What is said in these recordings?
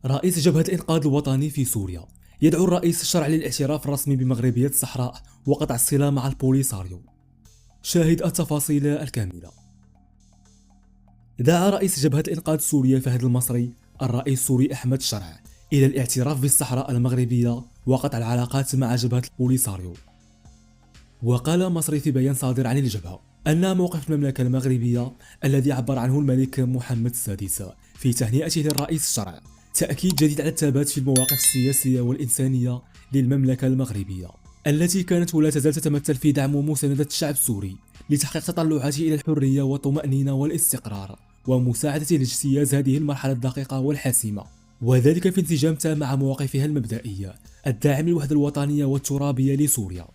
رئيس جبهة الإنقاذ الوطني في سوريا يدعو الرئيس الشرعي للاعتراف الرسمي بمغربية الصحراء وقطع الصلة مع البوليساريو. شاهد التفاصيل الكاملة. دعا رئيس جبهة الإنقاذ السورية فهد المصري الرئيس السوري أحمد الشرع إلى الاعتراف بالصحراء المغربية وقطع العلاقات مع جبهة البوليساريو. وقال مصري في بيان صادر عن الجبهة أن موقف المملكة المغربية الذي عبر عنه الملك محمد السادس في تهنئته للرئيس الشرع تأكيد جديد على الثبات في المواقف السياسية والإنسانية للمملكة المغربية التي كانت ولا تزال تتمثل في دعم ومساندة الشعب السوري لتحقيق تطلعاته إلى الحرية والطمأنينة والاستقرار ومساعدته لاجتياز هذه المرحلة الدقيقة والحاسمة، وذلك في انسجام تام مع مواقفها المبدئية الداعم للوحدة الوطنية والترابية لسوريا.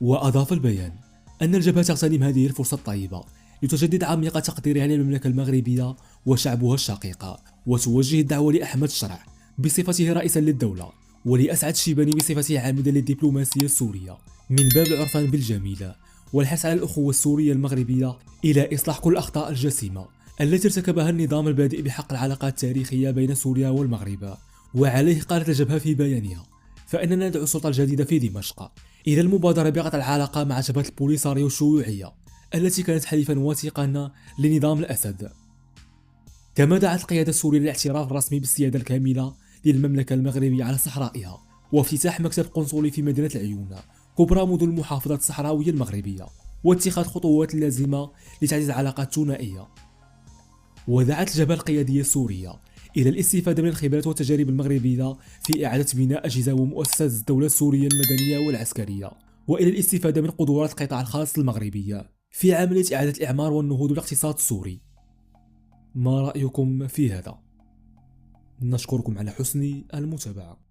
وأضاف البيان أن الجبهة تغتنم هذه الفرصة الطيبة لتجدد عميق تقديرها للمملكة المغربية وشعبها الشقيق، وتوجه الدعوة لأحمد الشرع بصفته رئيسا للدولة ولأسعد الشيباني بصفته عامدا للدبلوماسية السورية من باب العرفان بالجميلة والحث على الأخوة السورية المغربية إلى إصلاح كل الأخطاء الجسيمة التي ارتكبها النظام البادئ بحق العلاقات التاريخية بين سوريا والمغرب. وعليه قالت الجبهة في بيانها: فإننا ندعو السلطة الجديدة في دمشق إلى المبادرة بقطع العلاقة مع جبهة البوليساريو الشيوعية التي كانت حليفا وثيقا لنظام الأسد. كما دعت القيادة السورية للاعتراف الرسمي بالسيادة الكاملة للمملكة المغربية على صحرائها وافتتاح مكتب قنصلي في مدينة العيون كبرى مدن المحافظة الصحراوية المغربية واتخاذ خطوات لازمة لتعزيز العلاقات الثنائية. ودعت الجبهة القيادية السورية إلى الاستفادة من الخبرات والتجارب المغربية في إعادة بناء أجهزة ومؤسسات الدولة السورية المدنية والعسكرية، وإلى الاستفادة من قدرات القطاع الخاص المغربية في عملية إعادة الإعمار والنهوض بالاقتصاد السوري. ما رأيكم في هذا؟ نشكركم على حسن المتابعة.